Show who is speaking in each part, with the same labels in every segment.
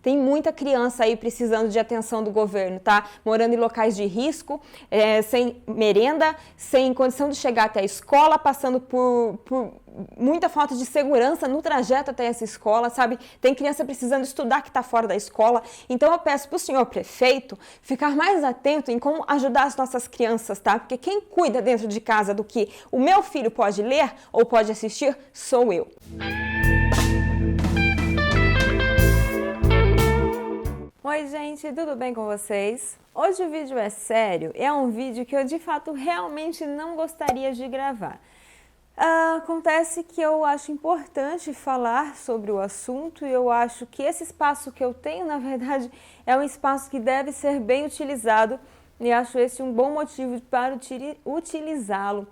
Speaker 1: Tem muita criança aí precisando de atenção do governo, tá? Morando em locais de risco, sem merenda, sem condição de chegar até a escola, passando por muita falta de segurança no trajeto até essa escola, sabe? Tem criança precisando estudar que está fora da escola. Então eu peço para o senhor prefeito ficar mais atento em como ajudar as nossas crianças, tá? Porque quem cuida dentro de casa do que o meu filho pode ler ou pode assistir sou eu. Oi gente, tudo bem com vocês? Hoje o vídeo é sério, é um vídeo que eu de fato realmente não gostaria de gravar. Acontece que eu acho importante falar sobre o assunto e eu acho que esse espaço que eu tenho, na verdade, é um espaço que deve ser bem utilizado e acho esse um bom motivo para utilizá-lo.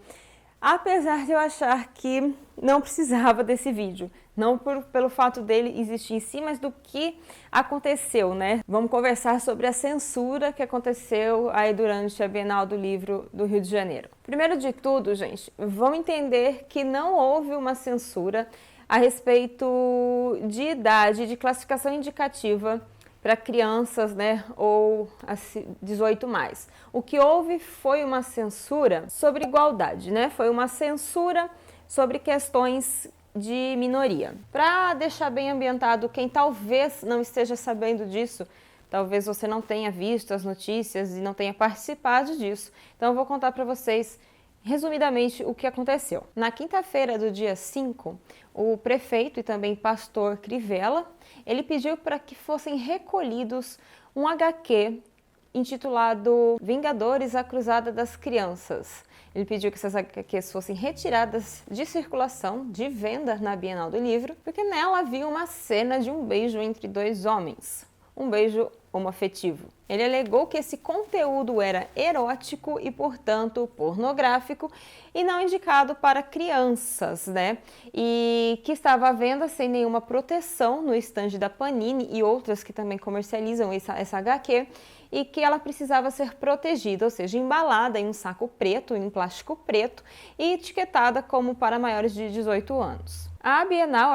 Speaker 1: Apesar de eu achar que não precisava desse vídeo, não pelo fato dele existir em si, mas do que aconteceu, né? Vamos conversar sobre a censura que aconteceu aí durante a Bienal do Livro do Rio de Janeiro. Primeiro de tudo, gente, vamos entender que não houve uma censura a respeito de idade, de classificação indicativa para crianças, né, ou 18 mais. O que houve foi uma censura sobre igualdade, né? Foi uma censura sobre questões de minoria. Para deixar bem ambientado quem talvez não esteja sabendo disso, talvez você não tenha visto as notícias e não tenha participado disso. Então eu vou contar para vocês resumidamente o que aconteceu. Na quinta-feira do dia 5, o prefeito e também pastor Crivella, ele pediu para que fossem recolhidos um HQ intitulado Vingadores: A Cruzada das Crianças. Ele pediu que essas HQs fossem retiradas de circulação, de venda na Bienal do Livro, porque nela havia uma cena de um beijo entre dois homens, um beijo homoafetivo. Ele alegou que esse conteúdo era erótico e, portanto, pornográfico e não indicado para crianças, né? E que estava à venda sem nenhuma proteção no estande da Panini e outras que também comercializam essa HQ, e que ela precisava ser protegida, ou seja, embalada em um saco preto, em plástico preto e etiquetada como para maiores de 18 anos. A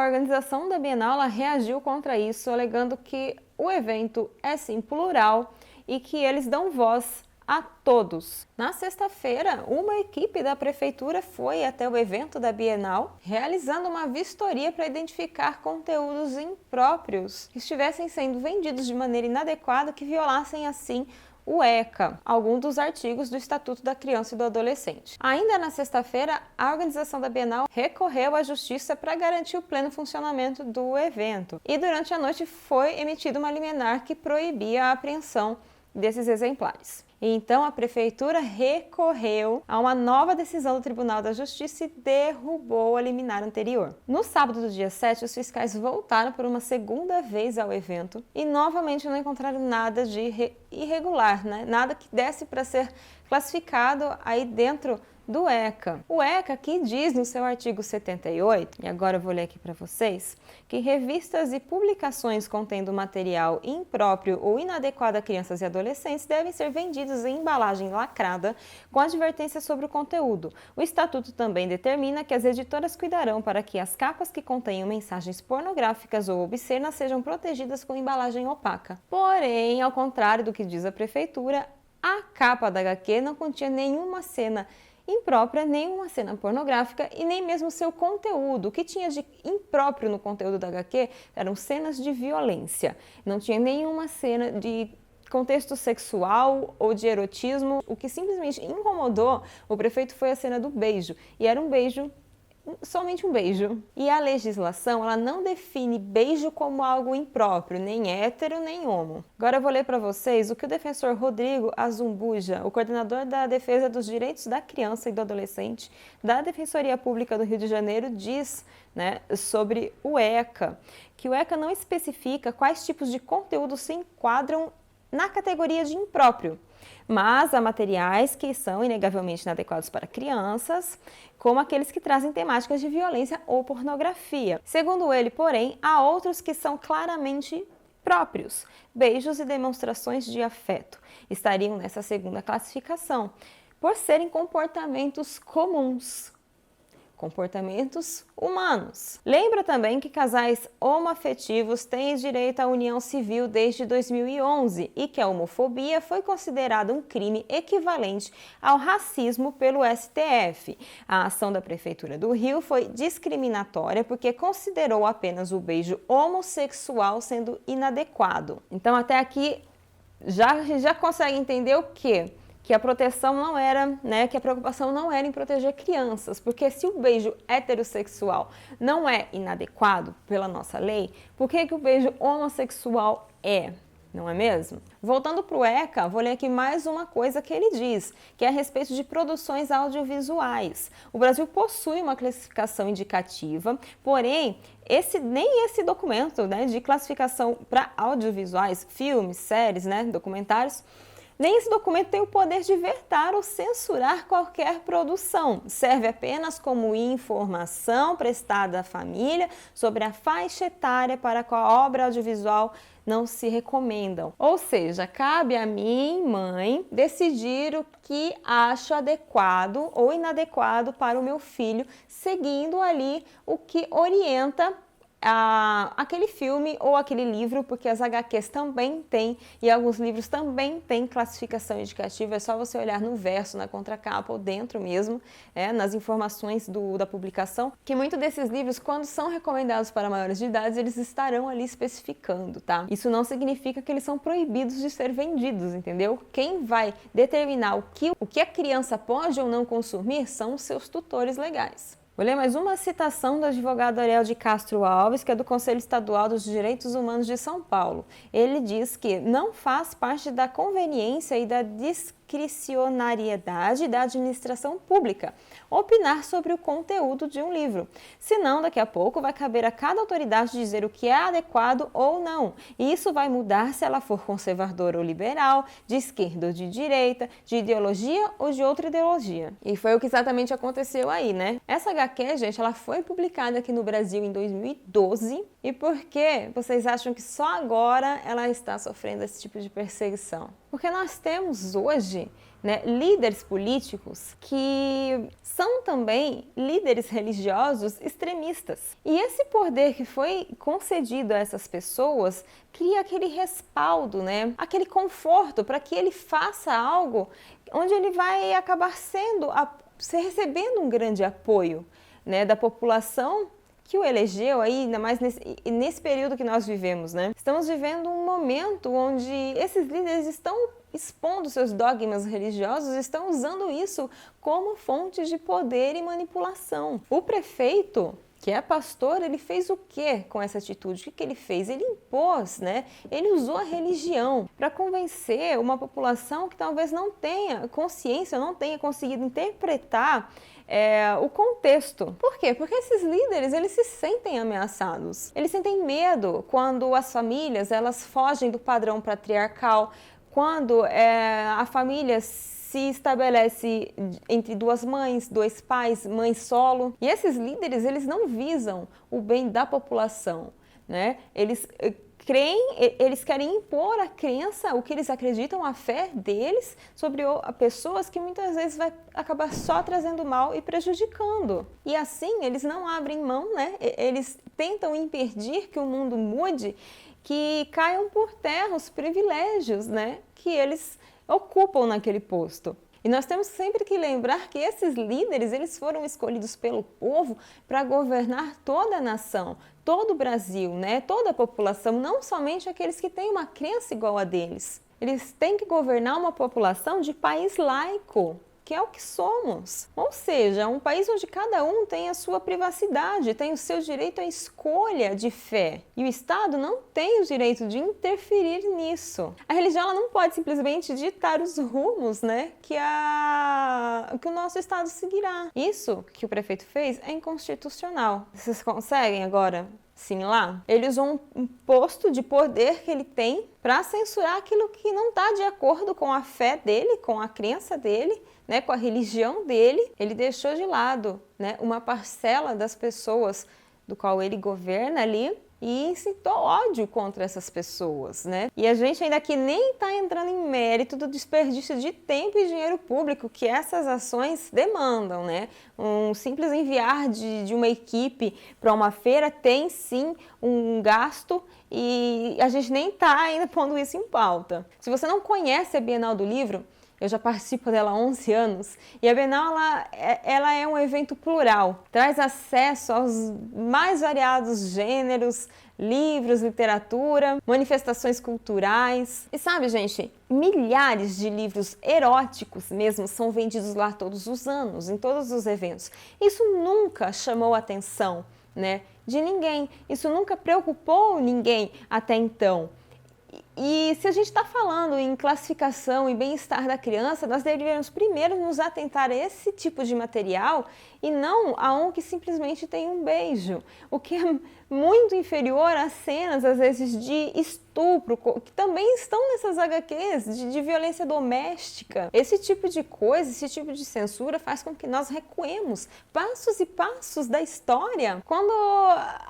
Speaker 1: organização da Bienal, ela reagiu contra isso, alegando que o evento é sim plural e que eles dão voz a todos. Na sexta-feira, uma equipe da prefeitura foi até o evento da Bienal, realizando uma vistoria para identificar conteúdos impróprios que estivessem sendo vendidos de maneira inadequada, que violassem assim o ECA, algum dos artigos do Estatuto da Criança e do Adolescente. Ainda na sexta-feira, a organização da Bienal recorreu à Justiça para garantir o pleno funcionamento do evento. E durante a noite foi emitida uma liminar que proibia a apreensão desses exemplares. Então, a prefeitura recorreu a uma nova decisão do Tribunal da Justiça e derrubou a liminar anterior. No sábado do dia 7, os fiscais voltaram por uma segunda vez ao evento e novamente não encontraram nada de irregular, né? Nada que desse para ser classificado aí dentro do ECA. O ECA que diz no seu artigo 78, e agora eu vou ler aqui para vocês, que revistas e publicações contendo material impróprio ou inadequado a crianças e adolescentes devem ser vendidos em embalagem lacrada com advertência sobre o conteúdo. O Estatuto também determina que as editoras cuidarão para que as capas que contenham mensagens pornográficas ou obscenas sejam protegidas com embalagem opaca. Porém, ao contrário do que diz a prefeitura, a capa da HQ não continha nenhuma cena imprópria, nenhuma cena pornográfica e nem mesmo seu conteúdo. O que tinha de impróprio no conteúdo da HQ eram cenas de violência. Não tinha nenhuma cena de contexto sexual ou de erotismo. O que simplesmente incomodou o prefeito foi a cena do beijo. E era um beijo, somente um beijo. E a legislação, ela não define beijo como algo impróprio, nem hétero, nem homo. Agora eu vou ler para vocês o que o defensor Rodrigo Azumbuja, o coordenador da defesa dos direitos da criança e do adolescente da Defensoria Pública do Rio de Janeiro, diz, né, sobre o ECA, que o ECA não especifica quais tipos de conteúdo se enquadram na categoria de impróprio, mas há materiais que são inegavelmente inadequados para crianças, como aqueles que trazem temáticas de violência ou pornografia. Segundo ele, porém, há outros que são claramente próprios. Beijos e demonstrações de afeto estariam nessa segunda classificação, por serem comportamentos comuns. comportamentos humanos. Lembra também que casais homoafetivos têm direito à união civil desde 2011 e que a homofobia foi considerada um crime equivalente ao racismo pelo STF. A ação da Prefeitura do Rio foi discriminatória porque considerou apenas o beijo homossexual sendo inadequado. Então, até aqui já consegue entender o quê? Que a proteção não era, que a preocupação não era em proteger crianças, porque se o beijo heterossexual não é inadequado pela nossa lei, por que o beijo homossexual é? Não é mesmo? Voltando para o ECA, vou ler aqui mais uma coisa que ele diz, que é a respeito de produções audiovisuais. O Brasil possui uma classificação indicativa, porém, nem esse documento de classificação para audiovisuais, filmes, séries, documentários, nem esse documento tem o poder de vetar ou censurar qualquer produção. Serve apenas como informação prestada à família sobre a faixa etária para qual a obra audiovisual não se recomendam. Ou seja, cabe a mim, mãe, decidir o que acho adequado ou inadequado para o meu filho, seguindo ali o que orienta aquele filme ou aquele livro, porque as HQs também têm e alguns livros também têm classificação indicativa. É só você olhar no verso, na contracapa ou dentro mesmo, nas informações da publicação, que muitos desses livros, quando são recomendados para maiores de idade, eles estarão ali especificando, tá? Isso não significa que eles são proibidos de ser vendidos, entendeu? Quem vai determinar o que a criança pode ou não consumir são os seus tutores legais. Vou ler mais uma citação do advogado Ariel de Castro Alves, que é do Conselho Estadual dos Direitos Humanos de São Paulo. Ele diz que não faz parte da conveniência e da discricionariedade da administração pública opinar sobre o conteúdo de um livro. Senão, daqui a pouco, vai caber a cada autoridade dizer o que é adequado ou não. E isso vai mudar se ela for conservadora ou liberal, de esquerda ou de direita, de ideologia ou de outra ideologia. E foi o que exatamente aconteceu aí, Essa HQ, gente, ela foi publicada aqui no Brasil em 2012. E por que vocês acham que só agora ela está sofrendo esse tipo de perseguição? Porque nós temos hoje líderes políticos que são também líderes religiosos extremistas. E esse poder que foi concedido a essas pessoas cria aquele respaldo, aquele conforto para que ele faça algo onde ele vai acabar recebendo um grande apoio da população que o elegeu aí, ainda mais nesse período que nós vivemos, Estamos vivendo um momento onde esses líderes estão expondo seus dogmas religiosos, estão usando isso como fonte de poder e manipulação. O prefeito, que é pastor, ele fez o que com essa atitude? O que ele fez? Ele impôs, Ele usou a religião para convencer uma população que talvez não tenha consciência, não tenha conseguido interpretar o contexto. Por quê? Porque esses líderes, eles se sentem ameaçados. Eles sentem medo quando as famílias, elas fogem do padrão patriarcal, quando a família se estabelece entre duas mães, dois pais, mãe solo. E esses líderes, eles não visam o bem da população, Eles querem impor a crença, o que eles acreditam, a fé deles sobre pessoas que muitas vezes vai acabar só trazendo mal e prejudicando. E assim, eles não abrem mão, Eles tentam impedir que o mundo mude, que caiam por terra os privilégios, que eles ocupam naquele posto. E nós temos sempre que lembrar que esses líderes, eles foram escolhidos pelo povo para governar toda a nação, todo o Brasil, toda a população, não somente aqueles que têm uma crença igual a deles. Eles têm que governar uma população de país laico, que é o que somos. Ou seja, um país onde cada um tem a sua privacidade, tem o seu direito à escolha de fé. E o Estado não tem o direito de interferir nisso. A religião ela não pode simplesmente ditar os rumos, que o nosso Estado seguirá. Isso que o prefeito fez é inconstitucional. Vocês conseguem agora assimilar? Ele usou um posto de poder que ele tem para censurar aquilo que não está de acordo com a fé dele, com a crença dele, com a religião dele. Ele deixou de lado uma parcela das pessoas do qual ele governa ali e incitou ódio contra essas pessoas, né? E a gente ainda aqui nem está entrando em mérito do desperdício de tempo e dinheiro público que essas ações demandam, né? Um simples enviar de uma equipe para uma feira tem sim um gasto e a gente nem está ainda pondo isso em pauta. Se você não conhece a Bienal do Livro, eu já participo dela há 11 anos e a Bienal ela é um evento plural, traz acesso aos mais variados gêneros, livros, literatura, manifestações culturais. E sabe, gente, milhares de livros eróticos mesmo são vendidos lá todos os anos, em todos os eventos. Isso nunca chamou a atenção, né, de ninguém, isso nunca preocupou ninguém até então. E se a gente está falando em classificação e bem-estar da criança, nós deveríamos primeiro nos atentar a esse tipo de material e não a um que simplesmente tem um beijo, o que é muito inferior a cenas, às vezes, de estupro, que também estão nessas HQs, de violência doméstica. Esse tipo de coisa, esse tipo de censura faz com que nós recuemos passos e passos da história quando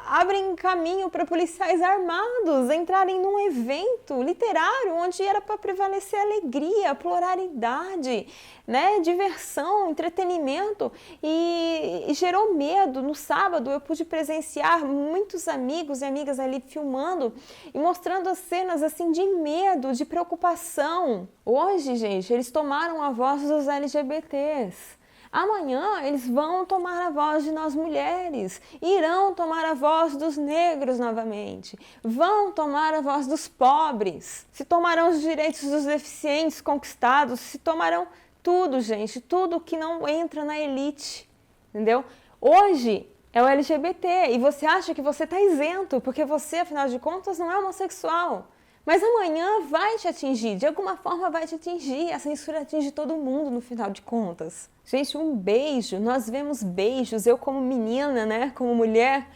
Speaker 1: abrem caminho para policiais armados entrarem num evento literário onde era para prevalecer alegria, pluralidade, né, diversão, entretenimento e gerou medo. No sábado eu pude presenciar muitos amigos e amigas ali filmando e mostrando as cenas assim de medo, de preocupação. Hoje, gente, eles tomaram a voz dos LGBTs. Amanhã eles vão tomar a voz de nós mulheres, irão tomar a voz dos negros novamente, vão tomar a voz dos pobres, se tomarão os direitos dos deficientes conquistados, se tomarão tudo, gente, tudo que não entra na elite, entendeu? Hoje é o LGBT e você acha que você está isento, porque você, afinal de contas, não é homossexual. Mas amanhã vai te atingir, de alguma forma vai te atingir, a censura atinge todo mundo no final de contas. Gente, um beijo, nós vemos beijos, eu como menina, né, como mulher,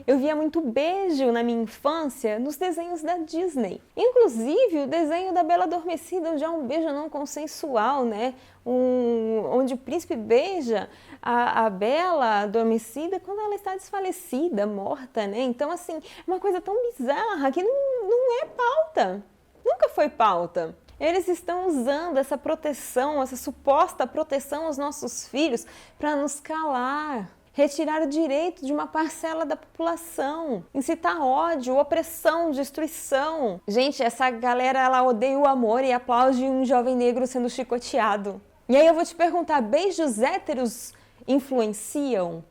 Speaker 1: eu via muito beijo na minha infância nos desenhos da Disney. Inclusive o desenho da Bela Adormecida, onde é um beijo não consensual, né? Onde o príncipe beija a Bela Adormecida quando ela está desfalecida, morta, né? Então, assim, é uma coisa tão bizarra que não é pauta. Nunca foi pauta. Eles estão usando essa proteção, essa suposta proteção aos nossos filhos para nos calar. Retirar o direito de uma parcela da população, incitar ódio, opressão, destruição. Gente, essa galera, ela odeia o amor e aplaude um jovem negro sendo chicoteado. E aí eu vou te perguntar, beijos héteros influenciam?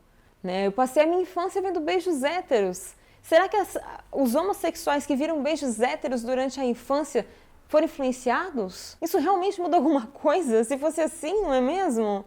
Speaker 1: Né? Eu passei a minha infância vendo beijos héteros. Será que os homossexuais que viram beijos héteros durante a infância foram influenciados? Isso realmente mudou alguma coisa? Se fosse assim, não é mesmo?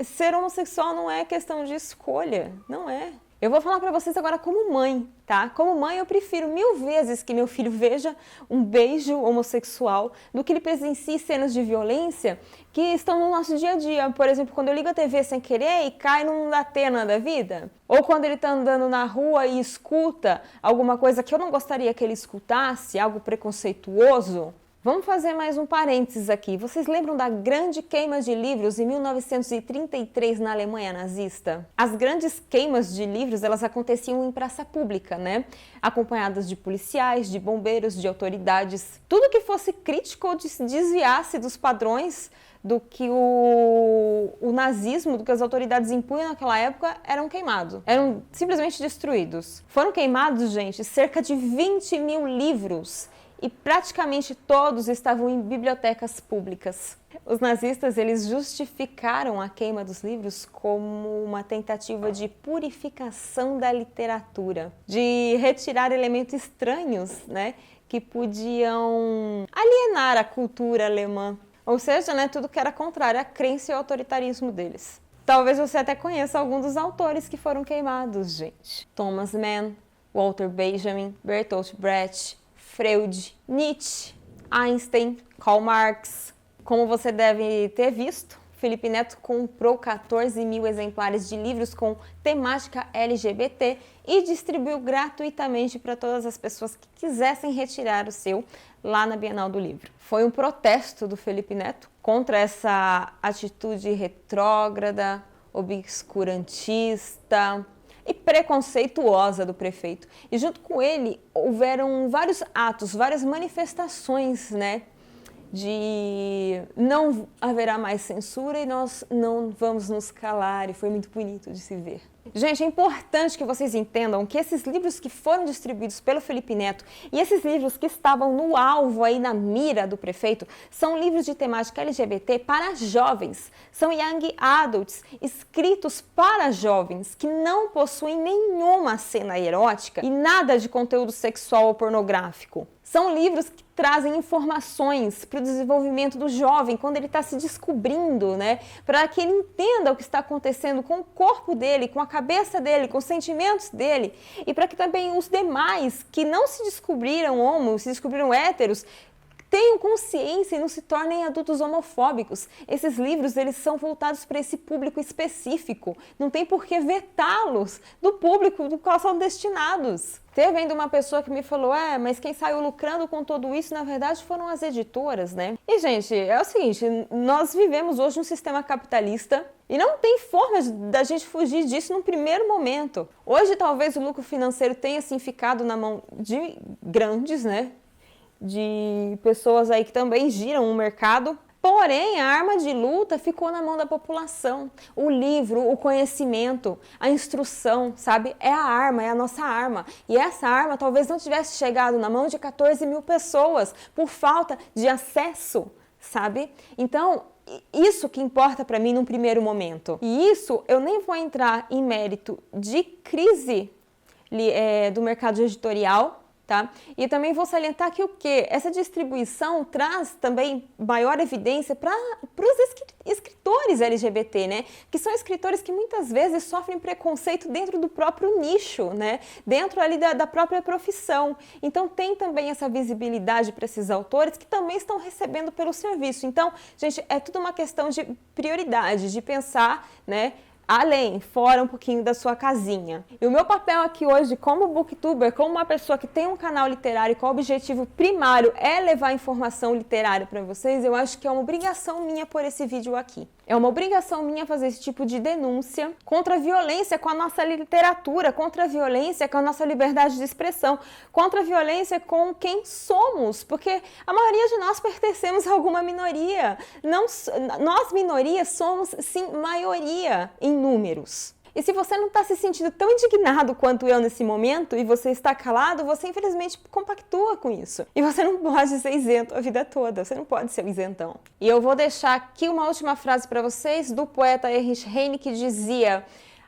Speaker 1: Ser homossexual não é questão de escolha, não é. Eu vou falar pra vocês agora como mãe, tá? Como mãe eu prefiro 1000 vezes que meu filho veja um beijo homossexual do que ele presencie cenas de violência que estão no nosso dia a dia. Por exemplo, quando eu ligo a TV sem querer e cai num Datena da vida. Ou quando ele tá andando na rua e escuta alguma coisa que eu não gostaria que ele escutasse, algo preconceituoso. Vamos fazer mais um parênteses aqui. Vocês lembram da grande queima de livros em 1933 na Alemanha nazista? As grandes queimas de livros, elas aconteciam em praça pública, né? Acompanhadas de policiais, de bombeiros, de autoridades. Tudo que fosse crítico ou desviasse dos padrões do que o nazismo, do que as autoridades impunham naquela época, eram queimados. Eram simplesmente destruídos. Foram queimados, gente, cerca de 20.000 livros. E praticamente todos estavam em bibliotecas públicas. Os nazistas, eles justificaram a queima dos livros como uma tentativa de purificação da literatura, de retirar elementos estranhos, né, que podiam alienar a cultura alemã. Ou seja, né, tudo que era contrário à crença e ao autoritarismo deles. Talvez você até conheça alguns dos autores que foram queimados, gente. Thomas Mann, Walter Benjamin, Bertolt Brecht, Freud, Nietzsche, Einstein, Karl Marx. Como você deve ter visto, Felipe Neto comprou 14.000 exemplares de livros com temática LGBT e distribuiu gratuitamente para todas as pessoas que quisessem retirar o seu lá na Bienal do Livro. Foi um protesto do Felipe Neto contra essa atitude retrógrada, obscurantista. e preconceituosa do prefeito. E junto com ele houveram vários atos, várias manifestações, né, de não haverá mais censura e nós não vamos nos calar, e foi muito bonito de se ver. Gente, é importante que vocês entendam que esses livros que foram distribuídos pelo Felipe Neto e esses livros que estavam no alvo aí na mira do prefeito são livros de temática LGBT para jovens, são young adults, escritos para jovens que não possuem nenhuma cena erótica e nada de conteúdo sexual ou pornográfico. São livros que trazem informações para o desenvolvimento do jovem quando ele está se descobrindo, né? Para que ele entenda o que está acontecendo com o corpo dele, com a cabeça dele, com os sentimentos dele, e para que também os demais que não se descobriram homos, se descobriram héteros, tenham consciência e não se tornem adultos homofóbicos. Esses livros, eles são voltados para esse público específico. Não tem por que vetá-los do público do qual são destinados. Teve ainda uma pessoa que me falou, mas quem saiu lucrando com tudo isso, na verdade, foram as editoras, né? E, gente, é o seguinte, nós vivemos hoje um sistema capitalista e não tem forma da gente fugir disso num primeiro momento. Hoje, talvez, o lucro financeiro tenha, assim, ficado na mão de grandes, né? De pessoas aí que também giram o mercado. Porém, a arma de luta ficou na mão da população. O livro, o conhecimento, a instrução, sabe? É a arma, é a nossa arma. E essa arma talvez não tivesse chegado na mão de 14 mil pessoas por falta de acesso, sabe? Então, isso que importa para mim num primeiro momento. E isso eu nem vou entrar em mérito de crise do mercado editorial, tá? E também vou salientar que o quê? Essa distribuição traz também maior evidência para os escritores LGBT, né? Que são escritores que muitas vezes sofrem preconceito dentro do próprio nicho, né? Dentro ali da própria profissão. Então tem também essa visibilidade para esses autores que também estão recebendo pelo serviço. Então, gente, é tudo uma questão de prioridade, de pensar, né? Além, fora um pouquinho da sua casinha. E o meu papel aqui hoje como booktuber, como uma pessoa que tem um canal literário com o objetivo primário é levar informação literária para vocês, eu acho que é uma obrigação minha por esse vídeo aqui. É uma obrigação minha fazer esse tipo de denúncia contra a violência com a nossa literatura, contra a violência com a nossa liberdade de expressão, contra a violência com quem somos, porque a maioria de nós pertencemos a alguma minoria. Nós, minorias, somos, sim, maioria em números. E se você não está se sentindo tão indignado quanto eu nesse momento e você está calado, você infelizmente compactua com isso. E você não pode ser isento a vida toda, você não pode ser um isentão. E eu vou deixar aqui uma última frase para vocês do poeta Erich Heine que dizia: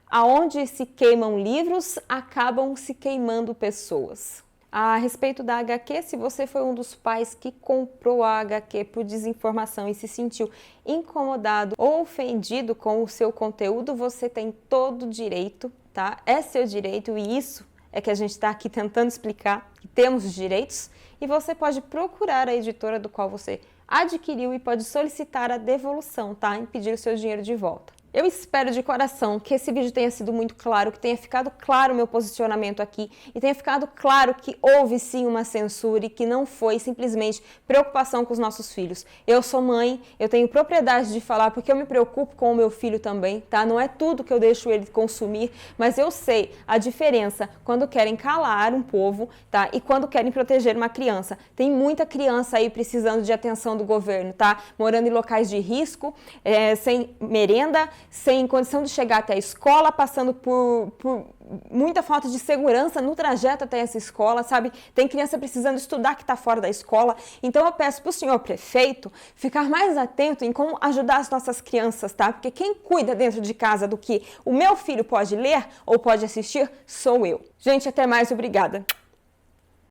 Speaker 1: aonde se queimam livros, acabam se queimando pessoas. A respeito da HQ, se você foi um dos pais que comprou a HQ por desinformação e se sentiu incomodado ou ofendido com o seu conteúdo, você tem todo o direito, tá? É seu direito e isso é que a gente está aqui tentando explicar, que temos os direitos, e você pode procurar a editora do qual você adquiriu e pode solicitar a devolução, tá? E pedir o seu dinheiro de volta. Eu espero de coração que esse vídeo tenha sido muito claro, que tenha ficado claro o meu posicionamento aqui e tenha ficado claro que houve sim uma censura e que não foi simplesmente preocupação com os nossos filhos. Eu sou mãe, eu tenho propriedade de falar porque eu me preocupo com o meu filho também, tá? Não é tudo que eu deixo ele consumir, mas eu sei a diferença quando querem calar um povo, tá? E quando querem proteger uma criança. Tem muita criança aí precisando de atenção do governo, tá? Morando em locais de risco, sem merenda, sem condição de chegar até a escola, passando por muita falta de segurança no trajeto até essa escola, sabe? Tem criança precisando estudar que está fora da escola. Então eu peço para o senhor prefeito ficar mais atento em como ajudar as nossas crianças, tá? Porque quem cuida dentro de casa do que o meu filho pode ler ou pode assistir sou eu. Gente, até mais, obrigada.